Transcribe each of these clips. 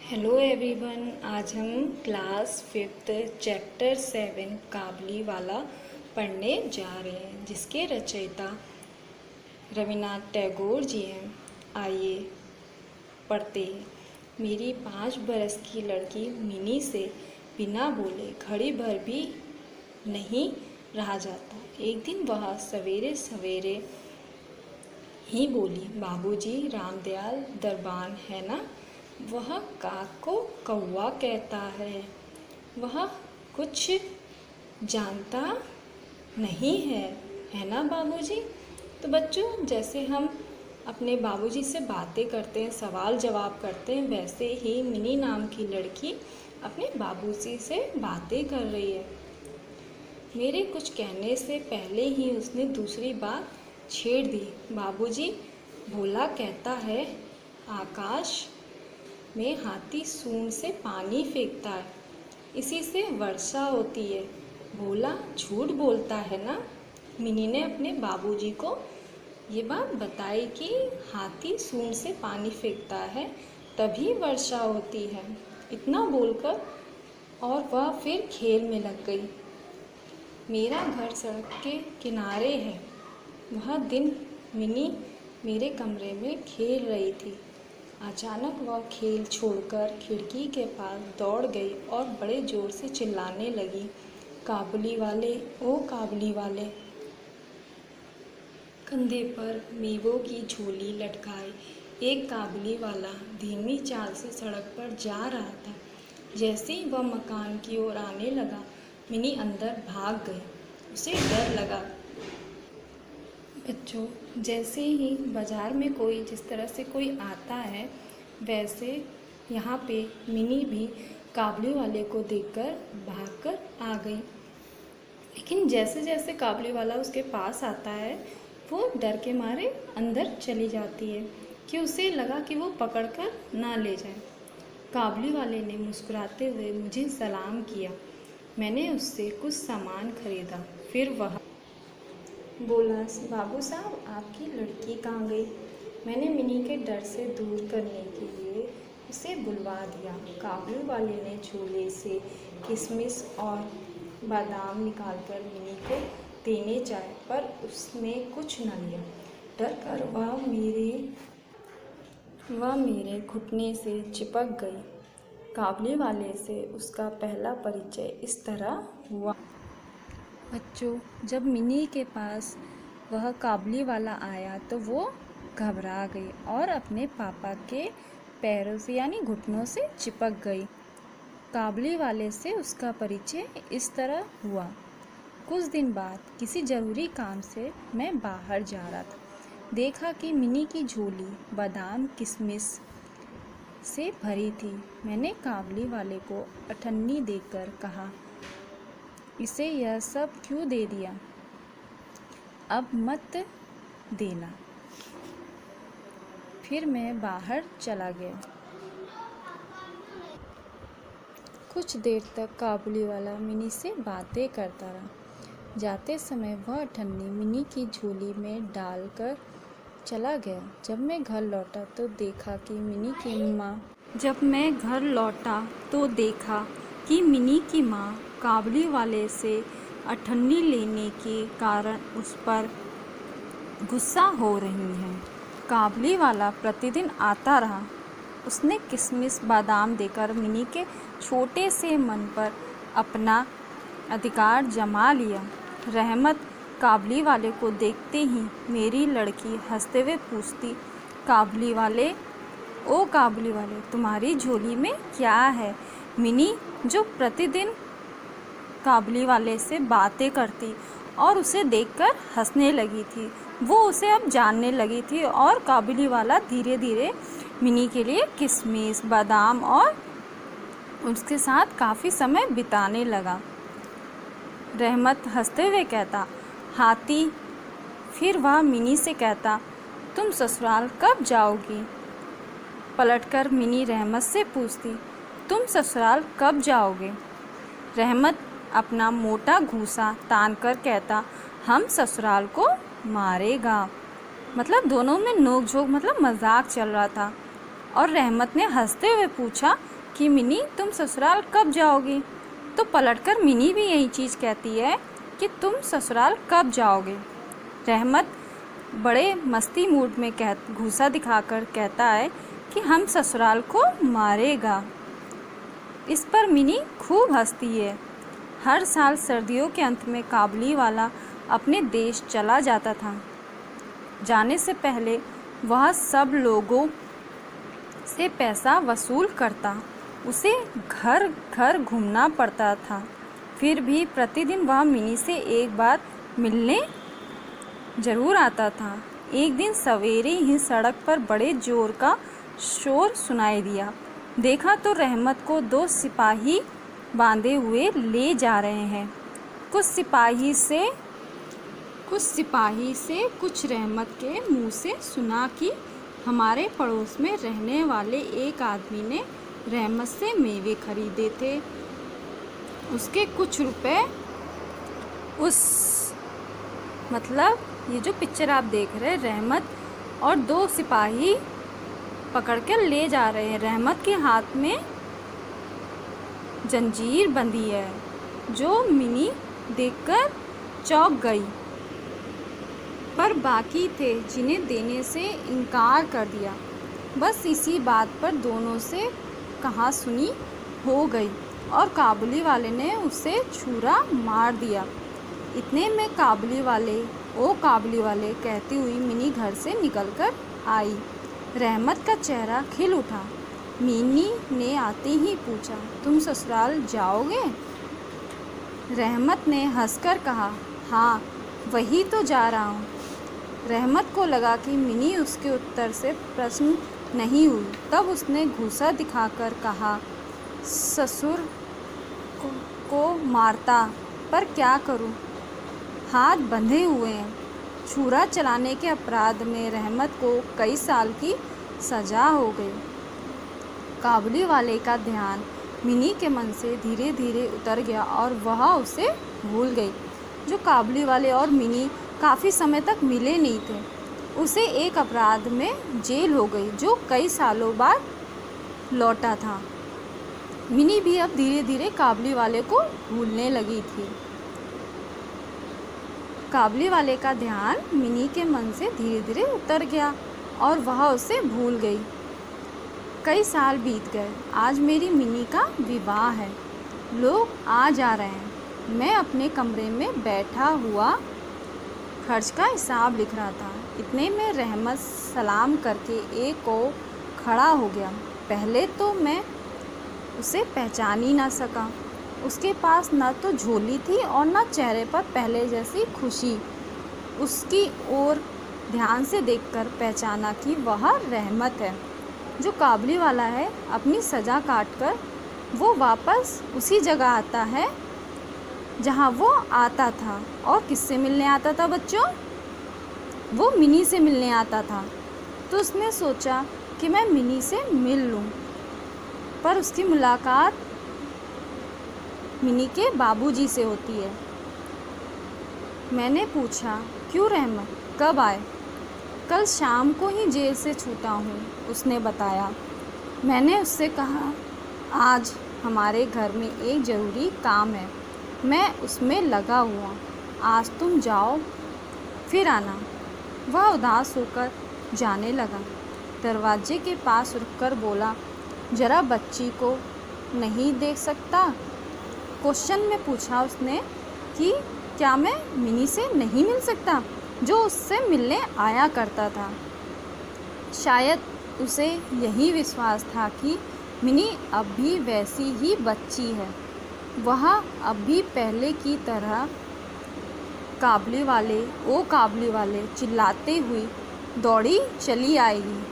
Hello everyone. आज हम class 5th chapter 7 काबली वाला पढ़ने जा रहे हैं, जिसके रचयिता रविन्द्रनाथ टैगोर जी हैं। आइए पढ़ते हैं। मेरी 5 बरस की लड़की मिनी से बिना बोले घड़ी भर भी नहीं रहा जाता। एक दिन वह सवेरे सवेरे ही बोली, बाबूजी, रामदयाल दरबान है ना? वह काक को कौवा कहता है, वह कुछ जानता नहीं है ना बाबूजी? तो बच्चों, जैसे हम अपने बाबूजी से बातें करते हैं, सवाल जवाब करते हैं, वैसे ही मिनी नाम की लड़की अपने बाबूजी से बातें कर रही है। मेरे कुछ कहने से पहले ही उसने दूसरी बात छेड़ दी। बाबूजी, भोला कहता है आकाश में हाथी सूंड से पानी फेंकता है, इसी से वर्षा होती है। भोला झूठ बोलता है ना? मिनी ने अपने बाबूजी को ये बात बताई कि हाथी सूंड से पानी फेंकता है तभी वर्षा होती है। इतना बोलकर और वह फिर खेल में लग गई। मेरा घर सड़क के किनारे है। वह दिन मिनी मेरे कमरे में खेल रही थी। अचानक वह खेल छोड़कर खिड़की के पास दौड़ गई और बड़े जोर से चिल्लाने लगी, काबुली वाले, ओ काबुली वाले। कंधे पर मेवों की झोली लटकाए एक काबुली वाला धीमी चाल से सड़क पर जा रहा था। जैसे ही वह मकान की ओर आने लगा, मिनी अंदर भाग गई। उसे डर लगा। बच्चों, जैसे ही बाज़ार में कोई जिस तरह से कोई आता है, वैसे यहाँ पे मिनी भी काबुली वाले को देखकर भागकर आ गई। लेकिन जैसे जैसे काबुली वाला उसके पास आता है, वो डर के मारे अंदर चली जाती है कि उसे लगा कि वो पकड़कर ना ले जाए। काबुली वाले ने मुस्कुराते हुए मुझे सलाम किया। मैंने उससे कुछ सामान खरीदा। फिर वह बोला, बाबू साहब, आपकी लड़की कहाँ गई? मैंने मिनी के डर से दूर करने के लिए उसे बुलवा दिया। काबुली वाले ने झोले से किशमिश और बादाम निकालकर मिनी को देने चाहे, पर उसने कुछ न लिया। डर कर वह मेरे घुटने से चिपक गई। काबुली वाले से उसका पहला परिचय इस तरह हुआ। बच्चों, जब मिनी के पास वह काबुली वाला आया तो वो घबरा गई और अपने पापा के पैरों से यानी घुटनों से चिपक गई। काबुली वाले से उसका परिचय इस तरह हुआ। कुछ दिन बाद किसी ज़रूरी काम से मैं बाहर जा रहा था। देखा कि मिनी की झोली बादाम किशमिश से भरी थी। मैंने काबुली वाले को अठन्नी देकर कहा, इसे यह सब क्यों दे दिया? अब मत देना। फिर मैं बाहर चला गया। कुछ देर तक काबुली वाला मिनी से बातें करता रहा। जाते समय वह अठन्नी मिनी की झोली में डालकर चला गया। जब मैं घर लौटा तो देखा कि मिनी की माँ काबुली वाले से अठन्नी लेने के कारण उस पर गुस्सा हो रही हैं। काबुली वाला प्रतिदिन आता रहा। उसने किशमिश बादाम देकर मिनी के छोटे से मन पर अपना अधिकार जमा लिया। रहमत काबुली वाले को देखते ही मेरी लड़की हंसते हुए पूछती, काबुली वाले, ओ काबुली वाले, तुम्हारी झोली में क्या है? मिनी, जो प्रतिदिन काबुली वाले से बातें करती और उसे देखकर हंसने लगी थी, वो उसे अब जानने लगी थी और काबुली वाला धीरे धीरे मिनी के लिए किशमिश बादाम और उसके साथ काफ़ी समय बिताने लगा। रहमत हंसते हुए कहता, हाथी। फिर वह मिनी से कहता, तुम ससुराल कब जाओगी? पलटकर मिनी रहमत से पूछती, तुम ससुराल कब जाओगे? रहमत अपना मोटा घूंसा तान कर कहता, हम ससुराल को मारेगा। मतलब दोनों में नोक झोंक, मतलब मजाक चल रहा था। और रहमत ने हंसते हुए पूछा कि मिनी तुम ससुराल कब जाओगी? तो पलटकर मिनी भी यही चीज़ कहती है कि तुम ससुराल कब जाओगे? रहमत बड़े मस्ती मूड में घूंसा दिखाकर कहता है कि हम ससुराल को मारेगा। इस पर मिनी खूब हंसती है। हर साल सर्दियों के अंत में काबुली वाला अपने देश चला जाता था। जाने से पहले वह सब लोगों से पैसा वसूल करता। उसे घर घर घूमना पड़ता था। फिर भी प्रतिदिन वह मिनी से एक बार मिलने ज़रूर आता था। एक दिन सवेरे ही सड़क पर बड़े जोर का शोर सुनाई दिया। देखा तो रहमत को 2 सिपाही बांधे हुए ले जा रहे हैं। कुछ सिपाही से कुछ रहमत के मुंह से सुना कि हमारे पड़ोस में रहने वाले एक आदमी ने रहमत से मेवे खरीदे थे। उसके कुछ रुपए ये जो पिक्चर आप देख रहे हैं, रहमत और 2 सिपाही पकड़ कर ले जा रहे हैं। रहमत के हाथ में जंजीर बंधी है, जो मिनी देखकर चौंक गई। पर बाकी थे जिन्हें देने से इनकार कर दिया। बस इसी बात पर दोनों से कहासुनी हो गई और काबुली वाले ने उसे छुरा मार दिया। इतने में काबुली वाले कहती हुई मिनी घर से निकलकर आई। रहमत का चेहरा खिल उठा। मिनी ने आते ही पूछा, तुम ससुराल जाओगे? रहमत ने हंसकर कहा, हाँ वही तो जा रहा हूँ। रहमत को लगा कि मिनी उसके उत्तर से प्रश्न नहीं हुई। तब उसने घूंसा दिखाकर कहा, ससुर को मारता, पर क्या करूँ, हाथ बंधे हुए हैं। छुरा चलाने के अपराध में रहमत को कई साल की सज़ा हो गई। काबुली वाले का ध्यान मिनी के मन से धीरे धीरे उतर गया और वह उसे भूल गई। जो काबुली वाले और मिनी काफ़ी समय तक मिले नहीं थे, उसे एक अपराध में जेल हो गई जो कई सालों बाद लौटा था। मिनी भी अब धीरे धीरे काबुली वाले को भूलने लगी थी। काबुली वाले का ध्यान मिनी के मन से धीरे धीरे उतर गया और वह उसे भूल गई। कई साल बीत गए। आज मेरी मिनी का विवाह है। लोग आ जा रहे हैं। मैं अपने कमरे में बैठा हुआ खर्च का हिसाब लिख रहा था। इतने में रहमत सलाम करके एक और खड़ा हो गया। पहले तो मैं उसे पहचान ही ना सका। उसके पास न तो झोली थी और न चेहरे पर पहले जैसी खुशी। उसकी ओर ध्यान से देखकर पहचाना कि वह रहमत है। जो काबुली वाला है, अपनी सज़ा काटकर वो वापस उसी जगह आता है जहाँ वो आता था। और किससे मिलने आता था बच्चों? वो मिनी से मिलने आता था। तो उसने सोचा कि मैं मिनी से मिल लूँ। पर उसकी मुलाकात मिनी के बाबूजी से होती है। मैंने पूछा, क्यों रहमत, कब आए? कल शाम को ही जेल से छूटा हूँ, उसने बताया। मैंने उससे कहा, आज हमारे घर में एक ज़रूरी काम है, मैं उसमें लगा हुआ। आज तुम जाओ, फिर आना। वह उदास होकर जाने लगा। दरवाजे के पास रुककर बोला, ज़रा बच्ची को नहीं देख सकता? क्वेश्चन में पूछा उसने कि क्या मैं मिनी से नहीं मिल सकता, जो उससे मिलने आया करता था। शायद उसे यही विश्वास था कि मिनी अब भी वैसी ही बच्ची है। वह अब भी पहले की तरह काबुली वाले चिल्लाते हुए दौड़ी चली आएगी।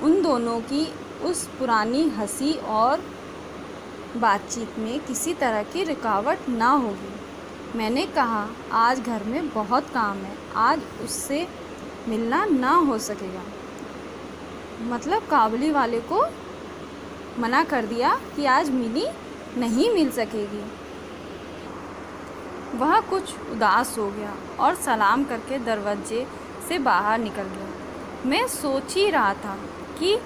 उन दोनों की उस पुरानी हंसी और बातचीत में किसी तरह की रुकावट ना होगी। मैंने कहा, आज घर में बहुत काम है, आज उससे मिलना ना हो सकेगा। मतलब काबुली वाले को मना कर दिया कि आज मिनी नहीं मिल सकेगी। वह कुछ उदास हो गया और सलाम करके दरवाजे से बाहर निकल गया। मैं सोच ही रहा था कि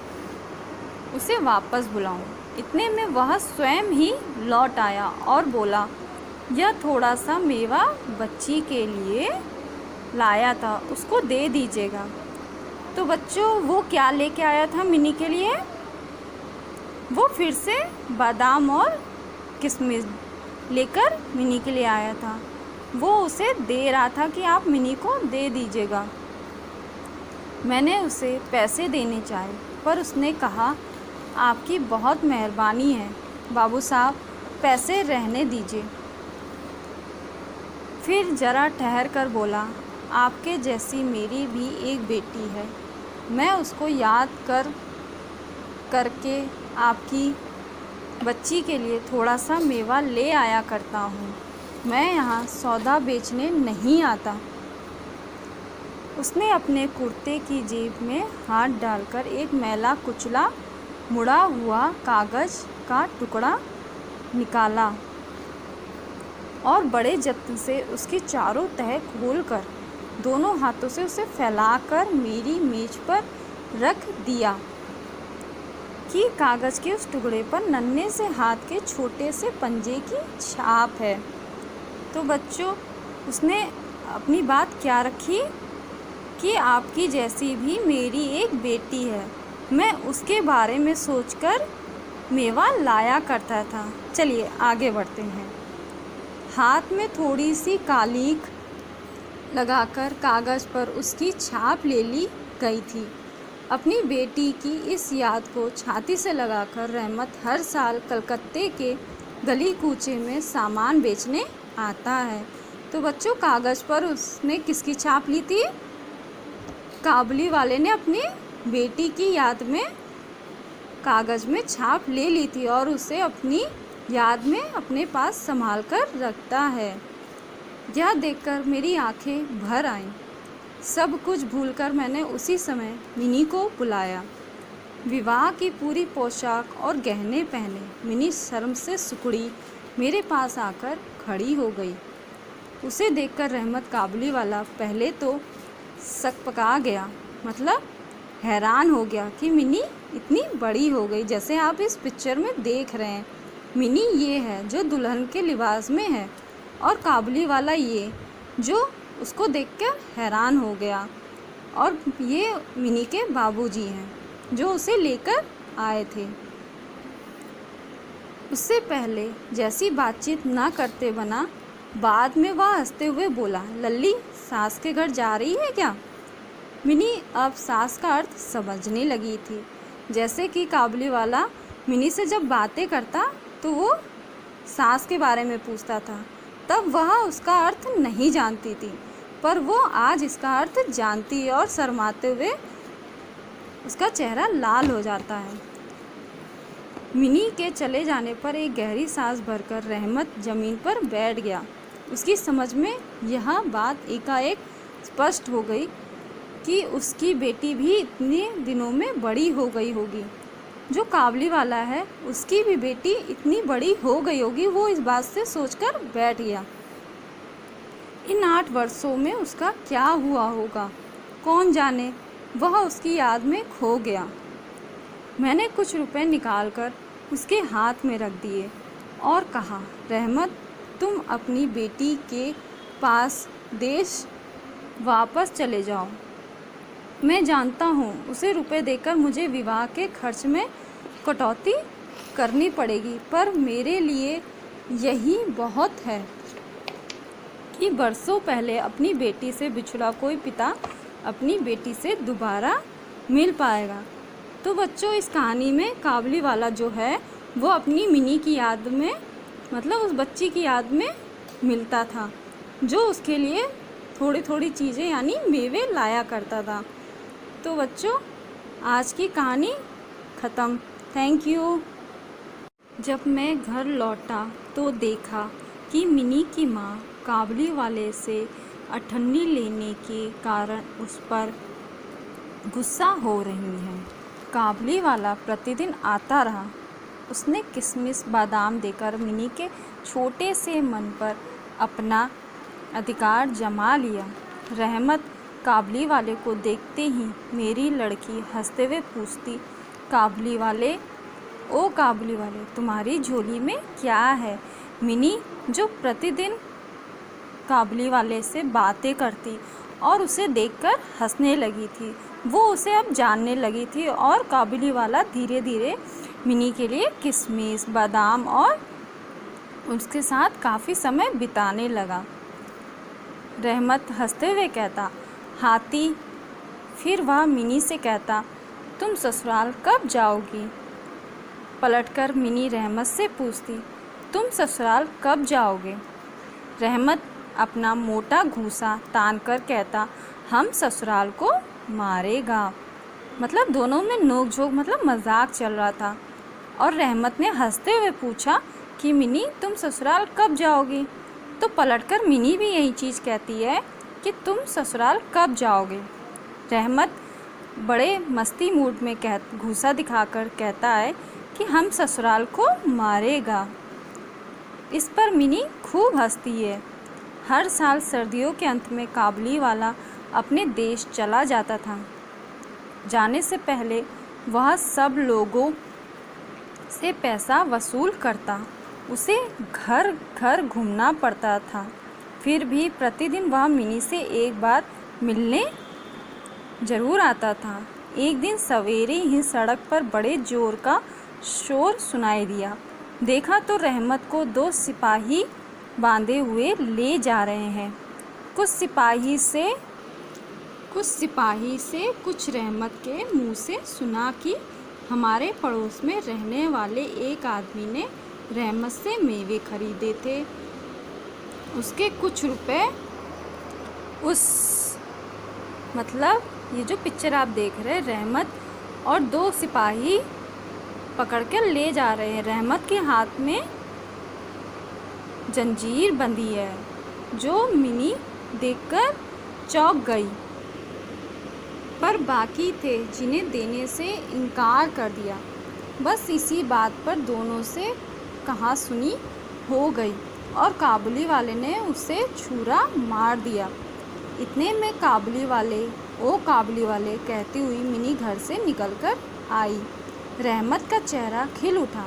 उसे वापस बुलाऊं। इतने में वह स्वयं ही लौट आया और बोला, यह थोड़ा सा मेवा बच्ची के लिए लाया था, उसको दे दीजिएगा। तो बच्चों, वो क्या लेके आया था मिनी के लिए? वो फिर से बादाम और किशमिश लेकर मिनी के लिए आया था। वो उसे दे रहा था कि आप मिनी को दे दीजिएगा। मैंने उसे पैसे देने चाहे, पर उसने कहा, आपकी बहुत मेहरबानी है बाबू साहब, पैसे रहने दीजिए। फिर ज़रा ठहर कर बोला, आपके जैसी मेरी भी एक बेटी है। मैं उसको याद करके आपकी बच्ची के लिए थोड़ा सा मेवा ले आया करता हूँ। मैं यहाँ सौदा बेचने नहीं आता। उसने अपने कुर्ते की जेब में हाथ डालकर एक मैला कुचला मुड़ा हुआ कागज़ का टुकड़ा निकाला और बड़े जत्न से उसकी चारों तह खोलकर दोनों हाथों से उसे फैलाकर मेरी मेज पर रख दिया कि कागज़ के उस टुकड़े पर नन्हे से हाथ के छोटे से पंजे की छाप है। तो बच्चों, उसने अपनी बात क्या रखी कि आपकी जैसी भी मेरी एक बेटी है, मैं उसके बारे में सोचकर मेवा लाया करता था। चलिए आगे बढ़ते हैं। हाथ में थोड़ी सी कालीख लगाकर कागज़ पर उसकी छाप ले ली गई थी। अपनी बेटी की इस याद को छाती से लगाकर रहमत हर साल कलकत्ते के गली कूचे में सामान बेचने आता है। तो बच्चों, कागज़ पर उसने किसकी छाप ली थी? काबुली वाले ने अपनी बेटी की याद में कागज़ में छाप ले ली थी और उसे अपनी याद में अपने पास संभाल कर रखता है। यह देखकर मेरी आंखें भर आईं। सब कुछ भूलकर मैंने उसी समय मिनी को बुलाया। विवाह की पूरी पोशाक और गहने पहने मिनी शर्म से सिकुड़ी मेरे पास आकर खड़ी हो गई। उसे देखकर रहमत काबुली वाला पहले तो सकपका गया, मतलब हैरान हो गया कि मिनी इतनी बड़ी हो गई। जैसे आप इस पिक्चर में देख रहे हैं, मिनी ये है जो दुल्हन के लिबास में है और काबुली वाला ये जो उसको देखकर हैरान हो गया। और ये मिनी के बाबूजी हैं जो उसे लेकर आए थे। उससे पहले जैसी बातचीत ना करते बना, बाद में वह हंसते हुए बोला, लल्ली सास के घर जा रही है क्या? मिनी अब सास का अर्थ समझने लगी थी। जैसे कि काबुली वाला मिनी से जब बातें करता तो वो सास के बारे में पूछता था, तब वह उसका अर्थ नहीं जानती थी, पर वो आज इसका अर्थ जानती है और शर्माते हुए उसका चेहरा लाल हो जाता है। मिनी के चले जाने पर एक गहरी सांस भरकर रहमत ज़मीन पर बैठ गया। उसकी समझ में यह बात एकाएक स्पष्ट हो गई कि उसकी बेटी भी इतने दिनों में बड़ी हो गई होगी। जो काबुली वाला है उसकी भी बेटी इतनी बड़ी हो गई होगी, वो इस बात से सोचकर बैठ गया। इन 8 वर्षों में उसका क्या हुआ होगा, कौन जाने। वह उसकी याद में खो गया। मैंने कुछ रुपए निकालकर उसके हाथ में रख दिए और कहा, रहमत, तुम अपनी बेटी के पास देश वापस चले जाओ। मैं जानता हूँ उसे रुपए देकर मुझे विवाह के खर्च में कटौती करनी पड़ेगी, पर मेरे लिए यही बहुत है कि बरसों पहले अपनी बेटी से बिछड़ा कोई पिता अपनी बेटी से दोबारा मिल पाएगा। तो बच्चों, इस कहानी में काबुली वाला जो है वो अपनी मिनी की याद में, मतलब उस बच्ची की याद में मिलता था, जो उसके लिए थोड़ी थोड़ी चीज़ें यानी मेवे लाया करता था। तो बच्चों, आज की कहानी ख़त्म। Thank you. जब मैं घर लौटा तो देखा कि मिनी की माँ काबुली वाले से अठन्नी लेने के कारण उस पर गुस्सा हो रही है। काबुली वाला प्रतिदिन आता रहा। उसने किशमिश बादाम देकर मिनी के छोटे से मन पर अपना अधिकार जमा लिया। रहमत काबुली वाले को देखते ही मेरी लड़की हंसते हुए पूछती, काबुली वाले, ओ काबुली वाले, तुम्हारी झोली में क्या है? मिनी, जो प्रतिदिन काबुली वाले से बातें करती और उसे देखकर हंसने लगी थी, वो उसे अब जानने लगी थी और काबुली वाला धीरे धीरे मिनी के लिए किशमिश, बादाम और उसके साथ काफ़ी समय बिताने लगा। रहमत हंसते हुए कहता, हाथी। फिर वह मिनी से कहता, तुम ससुराल कब जाओगी? पलटकर मिनी रहमत से पूछती, तुम ससुराल कब जाओगे? रहमत अपना मोटा घूंसा तान कर कहता, हम ससुराल को मारेगा। मतलब दोनों में नोक-झोंक, मतलब मजाक चल रहा था। और रहमत ने हंसते हुए पूछा कि मिनी, तुम ससुराल कब जाओगी? तो पलटकर मिनी भी यही चीज़ कहती है कि तुम ससुराल कब जाओगे। रहमत बड़े मस्ती मूड में घूंसा दिखाकर कहता है कि हम ससुराल को मारेगा। इस पर मिनी खूब हंसती है। हर साल सर्दियों के अंत में काबुली वाला अपने देश चला जाता था। जाने से पहले वह सब लोगों से पैसा वसूल करता। उसे घर घर घूमना पड़ता था। फिर भी प्रतिदिन वह मिनी से एक बार मिलने ज़रूर आता था। एक दिन सवेरे ही सड़क पर बड़े ज़ोर का शोर सुनाई दिया। देखा तो रहमत को 2 सिपाही बांधे हुए ले जा रहे हैं। कुछ सिपाही से कुछ रहमत के मुंह से सुना कि हमारे पड़ोस में रहने वाले एक आदमी ने रहमत से मेवे खरीदे थे। उसके कुछ रुपए मतलब ये जो पिक्चर आप देख रहे हैं, रहमत और 2 सिपाही पकड़ के ले जा रहे हैं। रहमत के हाथ में जंजीर बंधी है, जो मिनी देखकर चौंक गई। पर बाकी थे जिन्हें देने से इनकार कर दिया। बस इसी बात पर दोनों से कहा सुनी हो गई और काबुली वाले ने उसे छुरा मार दिया। इतने में काबुली वाले, ओ काबुली वाले कहती हुई मिनी घर से निकलकर आई। रहमत का चेहरा खिल उठा।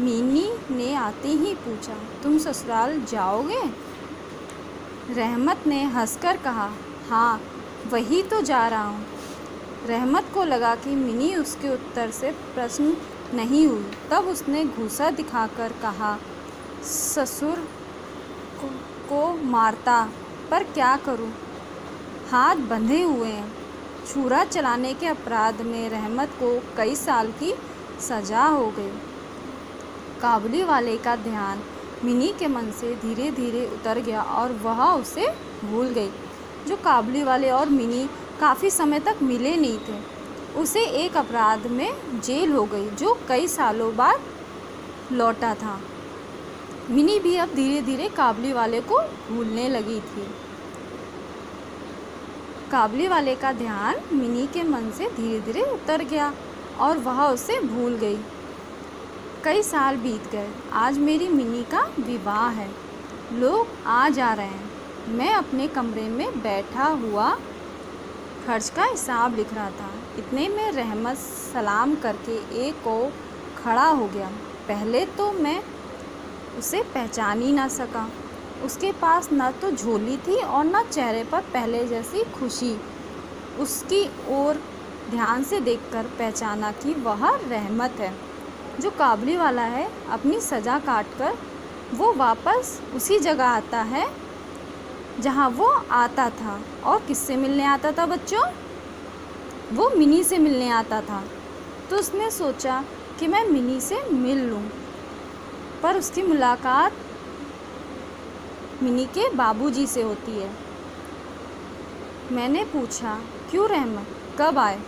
मिनी ने आते ही पूछा, तुम ससुराल जाओगे? रहमत ने हंसकर कहा, हाँ, वही तो जा रहा हूँ। रहमत को लगा कि मिनी उसके उत्तर से प्रश्न नहीं हुई। तब उसने घूंसा दिखाकर कहा, ससुर को मारता, पर क्या करूँ, हाथ बंधे हुए हैं। छुरा चलाने के अपराध में रहमत को कई साल की सज़ा हो गई। काबुली वाले का ध्यान मिनी के मन से धीरे धीरे उतर गया और वह उसे भूल गई। जो काबुली वाले और मिनी काफ़ी समय तक मिले नहीं थे, उसे एक अपराध में जेल हो गई, जो कई सालों बाद लौटा था। मिनी भी अब धीरे धीरे काबुली वाले को भूलने लगी थी। काबुली वाले का ध्यान मिनी के मन से धीरे धीरे उतर गया और वह उसे भूल गई। कई साल बीत गए। आज मेरी मिनी का विवाह है। लोग आ जा रहे हैं। मैं अपने कमरे में बैठा हुआ खर्च का हिसाब लिख रहा था। इतने में रहमत सलाम करके एक को खड़ा हो गया। पहले तो मैं उसे पहचान ही ना सका। उसके पास न तो झोली थी और न चेहरे पर पहले जैसी खुशी। उसकी ओर ध्यान से देखकर पहचाना कि वह रहमत है। जो काबुली वाला है, अपनी सज़ा काटकर वो वापस उसी जगह आता है जहाँ वो आता था। और किससे मिलने आता था बच्चों? वो मिनी से मिलने आता था। तो उसने सोचा कि मैं मिनी से मिल लूँ। पर उसकी मुलाकात मिनी के बाबूजी से होती है। मैंने पूछा, क्यों रहमत, कब आए?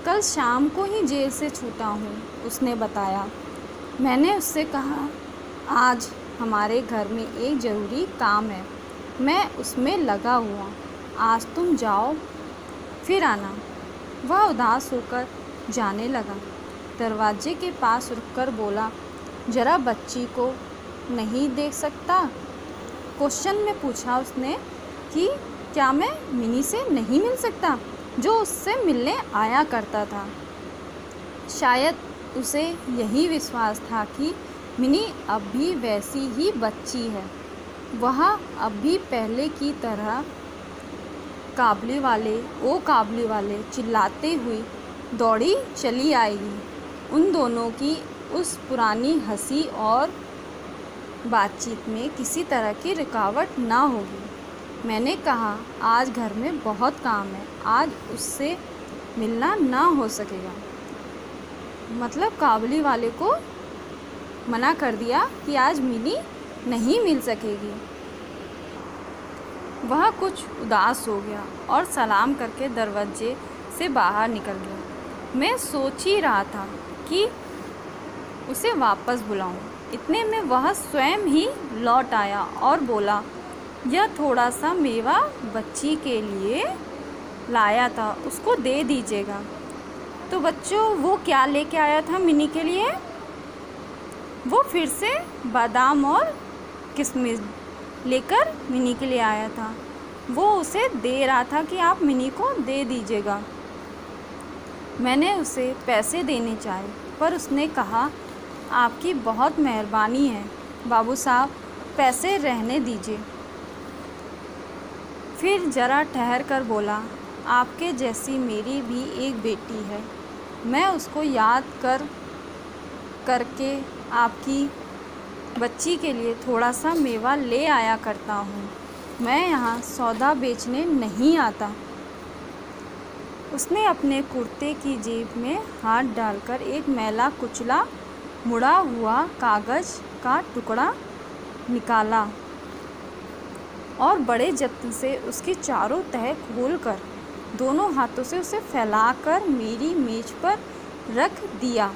कल शाम को ही जेल से छूटा हूँ, उसने बताया। मैंने उससे कहा, आज हमारे घर में एक ज़रूरी काम है, मैं उसमें लगा हुआ। आज तुम जाओ, फिर आना। वह उदास होकर जाने लगा। दरवाजे के पास रुककर बोला, ज़रा बच्ची को नहीं देख सकता? क्वेश्चन में पूछा उसने कि क्या मैं मिनी से नहीं मिल सकता, जो उससे मिलने आया करता था। शायद उसे यही विश्वास था कि मिनी अब भी वैसी ही बच्ची है। वह अब भी पहले की तरह काबली वाले चिल्लाते हुए दौड़ी चली आएगी। उन दोनों की उस पुरानी हंसी और बातचीत में किसी तरह की रुकावट ना होगी। मैंने कहा, आज घर में बहुत काम है, आज उससे मिलना ना हो सकेगा। मतलब काबली वाले को मना कर दिया कि आज मिनी नहीं मिल सकेगी। वह कुछ उदास हो गया और सलाम करके दरवाजे से बाहर निकल गया। मैं सोच ही रहा था कि उसे वापस बुलाऊं। इतने में वह स्वयं ही लौट आया और बोला, यह थोड़ा सा मेवा बच्ची के लिए लाया था, उसको दे दीजिएगा। तो बच्चों, वो क्या लेके आया था मिनी के लिए? वो फिर से बादाम और किशमिश लेकर मिनी के लिए आया था। वो उसे दे रहा था कि आप मिनी को दे दीजिएगा। मैंने उसे पैसे देने चाहे, पर उसने कहा, आपकी बहुत मेहरबानी है बाबू साहब, पैसे रहने दीजिए। फिर ज़रा ठहर कर बोला, आपके जैसी मेरी भी एक बेटी है। मैं उसको याद करके आपकी बच्ची के लिए थोड़ा सा मेवा ले आया करता हूँ। मैं यहाँ सौदा बेचने नहीं आता। उसने अपने कुर्ते की जेब में हाथ डालकर एक मैला कुचला मुड़ा हुआ कागज़ का टुकड़ा निकाला और बड़े जत्न से उसकी चारों तह खोलकर दोनों हाथों से उसे फैलाकर मेरी मेज पर रख दिया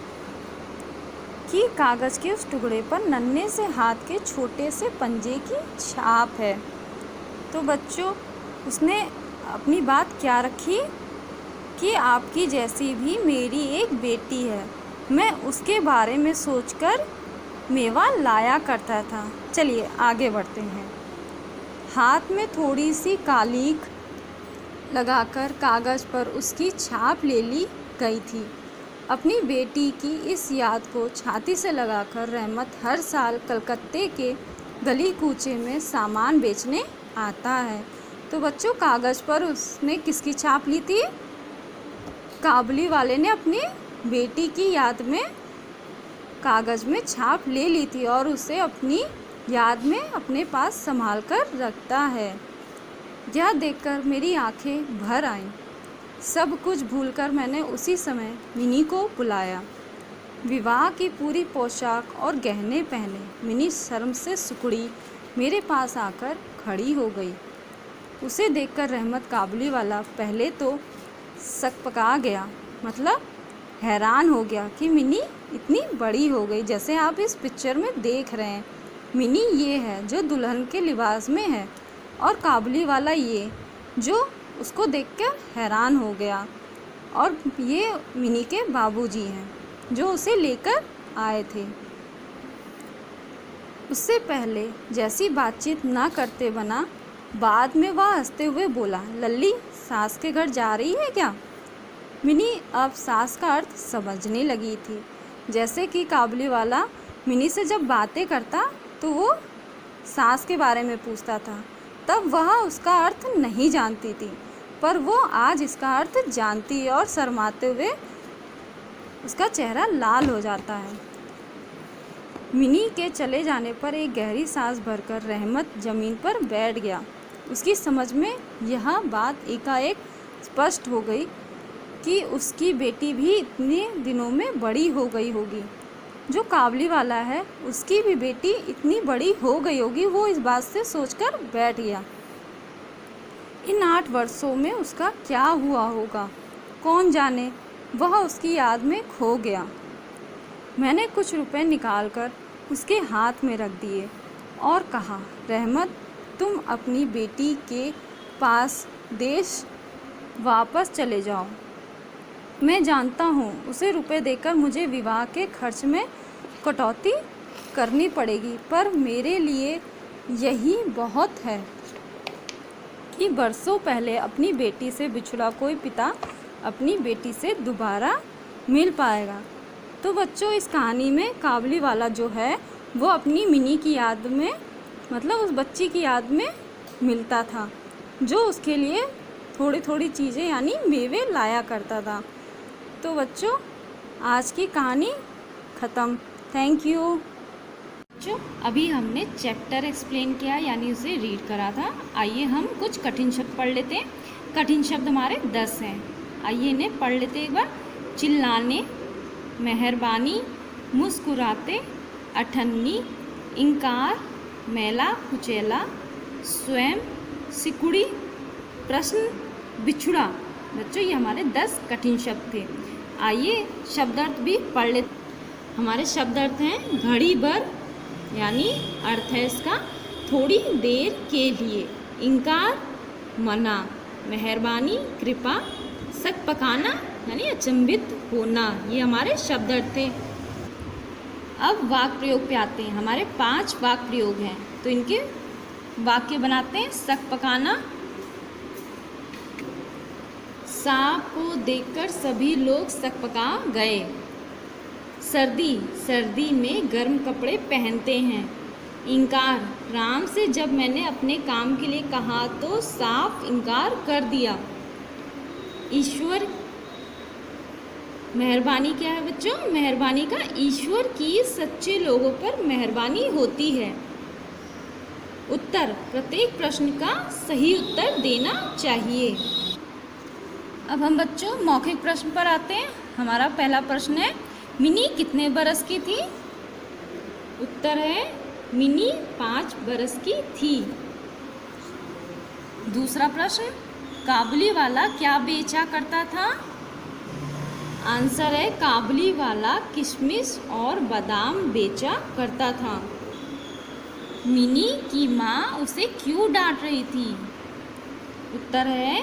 कि कागज़ के उस टुकड़े पर नन्हे से हाथ के छोटे से पंजे की छाप है। तो बच्चों, उसने अपनी बात क्या रखी कि आपकी जैसी भी मेरी एक बेटी है। मैं उसके बारे में सोचकर मेवा लाया करता था। चलिए आगे बढ़ते हैं। हाथ में थोड़ी सी कालीख लगाकर कागज़ पर उसकी छाप ले ली गई थी। अपनी बेटी की इस याद को छाती से लगाकर रहमत हर साल कलकत्ते के गली कूचे में सामान बेचने आता है। तो बच्चों, कागज़ पर उसने किसकी छाप ली थी? काबली वाले ने अपनी बेटी की याद में कागज़ में छाप ले ली थी और उसे अपनी याद में अपने पास संभाल कर रखता है। यह देखकर मेरी आंखें भर आईं। सब कुछ भूलकर मैंने उसी समय मिनी को बुलाया। विवाह की पूरी पोशाक और गहने पहने मिनी शर्म से सिकुड़ी मेरे पास आकर खड़ी हो गई। उसे देखकर रहमत काबली वाला पहले तो सकपका गया, मतलब हैरान हो गया कि मिनी इतनी बड़ी हो गई। जैसे आप इस पिक्चर में देख रहे हैं, मिनी ये है जो दुल्हन के लिबास में है और काबली वाला ये जो उसको देखकर हैरान हो गया। और ये मिनी के बाबूजी हैं जो उसे लेकर आए थे। उससे पहले जैसी बातचीत ना करते बना, बाद में वह हंसते हुए बोला, लल्ली सास के घर जा रही है क्या? मिनी अब सास का अर्थ समझने लगी थी। जैसे कि काबली वाला मिनी से जब बातें करता तो वो सास के बारे में पूछता था, तब वह उसका अर्थ नहीं जानती थी, पर वो आज इसका अर्थ जानती है और शर्माते हुए उसका चेहरा लाल हो जाता है। मिनी के चले जाने पर एक गहरी सांस भरकर रहमत ज़मीन पर बैठ गया। उसकी समझ में यह बात एकाएक स्पष्ट हो गई कि उसकी बेटी भी इतने दिनों में बड़ी हो गई होगी। जो काबली वाला है उसकी भी बेटी इतनी बड़ी हो गई होगी, वो इस बात से सोचकर बैठ गया। इन 8 वर्षों में उसका क्या हुआ होगा, कौन जाने। वह उसकी याद में खो गया। मैंने कुछ रुपए निकालकर उसके हाथ में रख दिए और कहा, रहमत, तुम अपनी बेटी के पास देश वापस चले जाओ। मैं जानता हूँ उसे रुपए देकर मुझे विवाह के खर्च में कटौती करनी पड़ेगी, पर मेरे लिए यही बहुत है कि बरसों पहले अपनी बेटी से बिछड़ा कोई पिता अपनी बेटी से दोबारा मिल पाएगा। तो बच्चों, इस कहानी में काबुली वाला जो है वो अपनी मिनी की याद में, मतलब उस बच्ची की याद में मिलता था, जो उसके लिए थोड़ी थोड़ी चीज़ें यानी मेवे लाया करता था। तो बच्चों, आज की कहानी ख़त्म। Thank you. बच्चों, अभी हमने चैप्टर एक्सप्लेन किया यानी उसे रीड करा था। आइए हम कुछ कठिन शब्द पढ़ लेते हैं। कठिन शब्द हमारे 10 हैं। आइए इन्हें पढ़ लेते एक बार। चिल्लाने, मेहरबानी, मुस्कुराते, अठन्नी, इनकार, मैला कुचैला, स्वयं, सिकुड़ी, प्रश्न, बिछुड़ा। बच्चों, ये हमारे 10 कठिन शब्द थे। आइए शब्दार्थ भी पढ़ लेते। हमारे शब्दार्थ हैं घड़ी भर यानी अर्थ है इसका थोड़ी देर के लिए, इनकार मना, मेहरबानी कृपा, शक पकाना यानी अचंभित होना। ये हमारे शब्दार्थ थे। अब वाक्य प्रयोग पे आते हैं। हमारे 5 वाक्य प्रयोग हैं, तो इनके वाक्य बनाते हैं। शक पकाना, सांप को देखकर सभी लोग शक पका गए। सर्दी, सर्दी में गर्म कपड़े पहनते हैं। इनकार, राम से जब मैंने अपने काम के लिए कहा तो साफ इनकार कर दिया। ईश्वर, मेहरबानी क्या है बच्चों? मेहरबानी का ईश्वर की सच्चे लोगों पर मेहरबानी होती है। उत्तर, प्रत्येक प्रश्न का सही उत्तर देना चाहिए। अब हम बच्चों मौखिक प्रश्न पर आते हैं। हमारा पहला प्रश्न है, मिनी कितने बरस की थी? उत्तर है मिनी 5 बरस की थी। दूसरा प्रश्न, काबुली वाला क्या बेचा करता था? आंसर है काबुली वाला किशमिश और बादाम बेचा करता था। मिनी की माँ उसे क्यों डांट रही थी? उत्तर है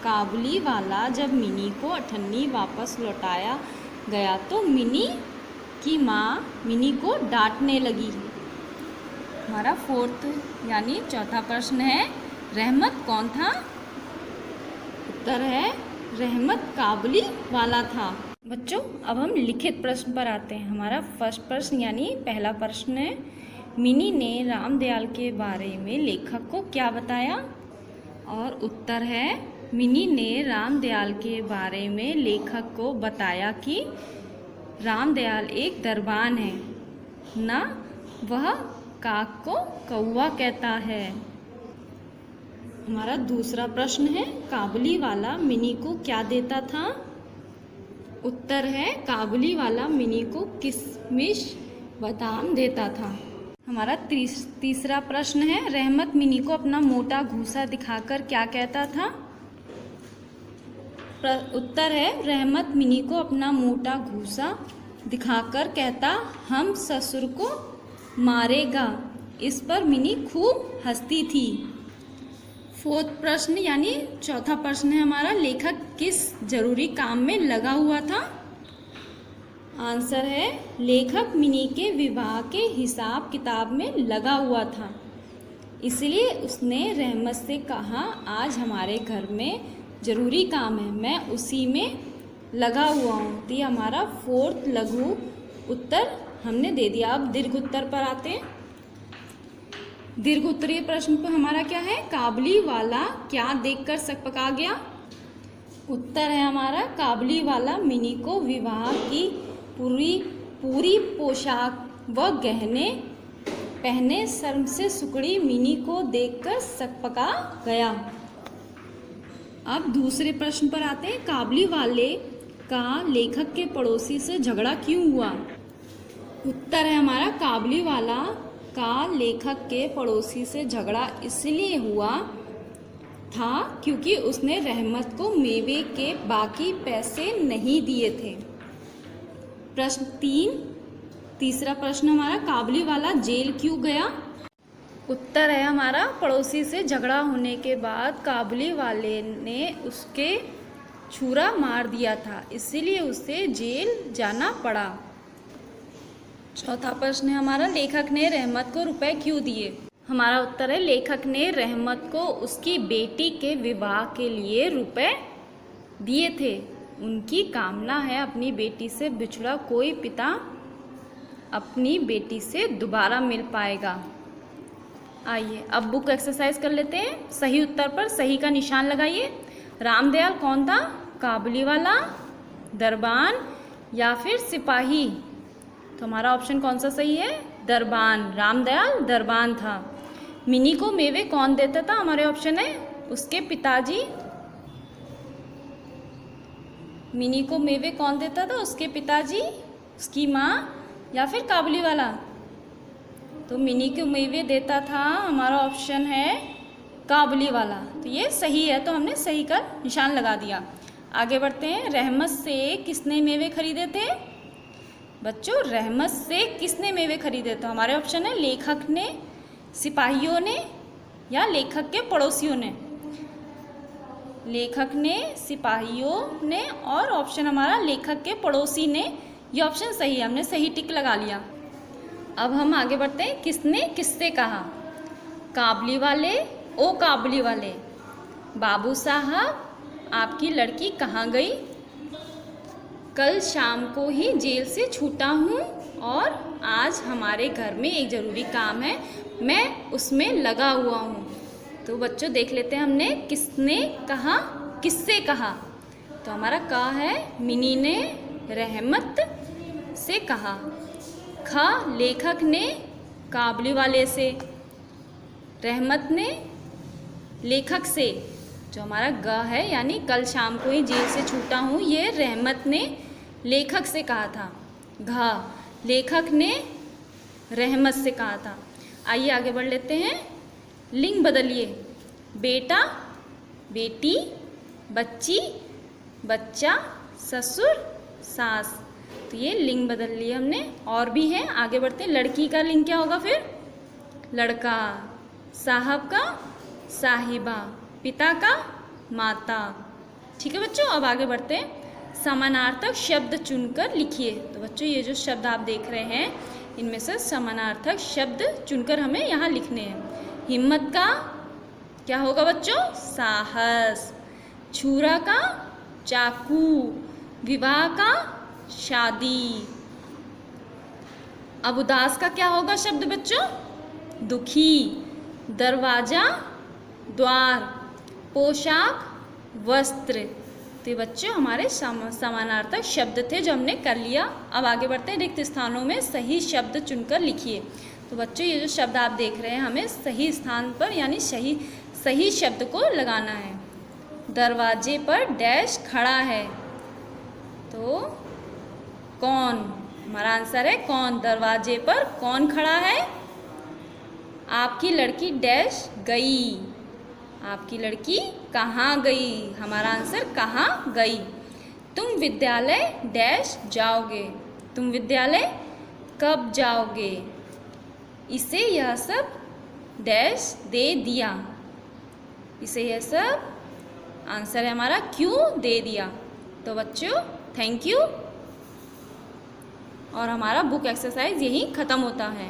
काबुली वाला जब मिनी को अठन्नी वापस लौटाया गया तो मिनी की माँ मिनी को डांटने लगी। हमारा फोर्थ यानी चौथा प्रश्न है, रहमत कौन था? उत्तर है रहमत काबुली वाला था। बच्चों, अब हम लिखित प्रश्न पर आते हैं। हमारा फर्स्ट प्रश्न यानी पहला प्रश्न है, मिनी ने रामदयाल के बारे में लेखक को क्या बताया? और उत्तर है मिनी ने रामदयाल के बारे में लेखक को बताया कि रामदयाल एक दरबान है, न वह काक को कौवा कहता है। हमारा दूसरा प्रश्न है, काबुली वाला मिनी को क्या देता था? उत्तर है काबुली वाला मिनी को किशमिश बादाम देता था। हमारा तीसरा प्रश्न है, रहमत मिनी को अपना मोटा घूसा दिखाकर क्या कहता था? उत्तर है रहमत मिनी को अपना मोटा घूसा दिखाकर कहता, हम ससुर को मारेगा। इस पर मिनी खूब हंसती थी। फोर्थ प्रश्न यानी चौथा प्रश्न है हमारा, लेखक किस जरूरी काम में लगा हुआ था? आंसर है लेखक मिनी के विवाह के हिसाब किताब में लगा हुआ था, इसलिए उसने रहमत से कहा, आज हमारे घर में ज़रूरी काम है, मैं उसी में लगा हुआ हूँ। तो ये हमारा फोर्थ लघु उत्तर हमने दे दिया। अब दीर्घ उत्तर पर आते हैं। दीर्घ उत्तरीय प्रश्न पर हमारा क्या है, काबुली वाला क्या देखकर शक पका गया? उत्तर है हमारा काबुली वाला मिनी को विवाह की पूरी पोशाक व गहने पहने शर्म से सुकड़ी मिनी को देखकर शक पका गया। अब दूसरे प्रश्न पर आते हैं, काबुली वाले का लेखक के पड़ोसी से झगड़ा क्यों हुआ? उत्तर है हमारा काबुली वाला का लेखक के पड़ोसी से झगड़ा इसलिए हुआ था क्योंकि उसने रहमत को मेवे के बाकी पैसे नहीं दिए थे। प्रश्न 3, तीसरा प्रश्न हमारा, काबुली वाला जेल क्यों गया? उत्तर है हमारा पड़ोसी से झगड़ा होने के बाद काबुली वाले ने उसके छुरा मार दिया था, इसीलिए उसे जेल जाना पड़ा। चौथा प्रश्न है हमारा, लेखक ने रहमत को रुपए क्यों दिए? हमारा उत्तर है लेखक ने रहमत को उसकी बेटी के विवाह के लिए रुपए दिए थे। उनकी कामना है अपनी बेटी से बिछड़ा कोई पिता अपनी बेटी से दोबारा मिल पाएगा। आइए अब बुक एक्सरसाइज कर लेते हैं। सही उत्तर पर सही का निशान लगाइए। रामदयाल कौन था? काबुली वाला, दरबान या फिर सिपाही? तो हमारा ऑप्शन कौन सा सही है? दरबान। रामदयाल दरबान था। मिनी को मेवे कौन देता था? हमारे ऑप्शन है उसके पिताजी। मिनी को मेवे कौन देता था? उसके पिताजी, उसकी माँ या फिर काबुली वाला? तो मिनी को मेवे देता था, हमारा ऑप्शन है काबुली वाला। तो ये सही है, तो हमने सही का निशान लगा दिया। आगे बढ़ते हैं। रहमत से किसने मेवे खरीदे थे? बच्चों रहमत से किसने मेवे खरीदे? तो हमारे ऑप्शन है लेखक ने, सिपाहियों ने या लेखक के पड़ोसियों ने? लेखक ने, सिपाहियों ने और ऑप्शन हमारा लेखक के पड़ोसी ने। ये ऑप्शन सही है, हमने सही टिक लगा लिया। अब हम आगे बढ़ते हैं। किसने किससे कहा? काबुली वाले, ओ काबुली वाले, बाबू साहब आपकी लड़की कहाँ गई? कल शाम को ही जेल से छूटा हूँ और आज हमारे घर में एक ज़रूरी काम है, मैं उसमें लगा हुआ हूँ। तो बच्चों देख लेते हैं हमने किसने कहा, किससे कहा। तो हमारा कहा है मिनी ने रहमत से कहा। खा लेखक ने काबुली वाले से, रहमत ने लेखक से। जो हमारा ग है यानी कल शाम को ही जेल से छूटा हूँ, ये रहमत ने लेखक से कहा था। घा लेखक ने रहमत से कहा था। आइए आगे बढ़ लेते हैं। लिंग बदलिए। बेटा, बेटी, बच्ची, बच्चा, ससुर, सास। तो ये लिंग बदल लिए हमने। और भी हैं, आगे बढ़ते हैं। लड़की का लिंग क्या होगा फिर? लड़का। साहब का साहिबा, पिता का माता। ठीक है बच्चों, अब आगे बढ़ते हैं। समानार्थक शब्द चुनकर लिखिए। तो बच्चों ये जो शब्द आप देख रहे हैं इनमें से समानार्थक शब्द चुनकर हमें यहाँ लिखने हैं। हिम्मत का क्या होगा बच्चों? साहस। छुरा का चाकू। विवाह का शादी। अब उदास का क्या होगा शब्द बच्चों? दुखी। दरवाजा द्वार। पोशाक वस्त्र। तो बच्चों हमारे समानार्थक शब्द थे जो हमने कर लिया। अब आगे बढ़ते हैं। रिक्त स्थानों में सही शब्द चुनकर लिखिए। तो बच्चों ये जो शब्द आप देख रहे हैं हमें सही स्थान पर यानी सही शब्द को लगाना है। दरवाजे पर डैश खड़ा है, तो कौन? हमारा आंसर है कौन। दरवाजे पर कौन खड़ा है? आपकी लड़की डैश गई। आपकी लड़की कहाँ गई? हमारा आंसर कहाँ गई। तुम विद्यालय डैश जाओगे। तुम विद्यालय कब जाओगे? इसे यह सब डैश दे दिया। इसे यह सब आंसर है हमारा क्यों दे दिया। तो बच्चों थैंक यू। और हमारा बुक एक्सरसाइज यहीं ख़त्म होता है।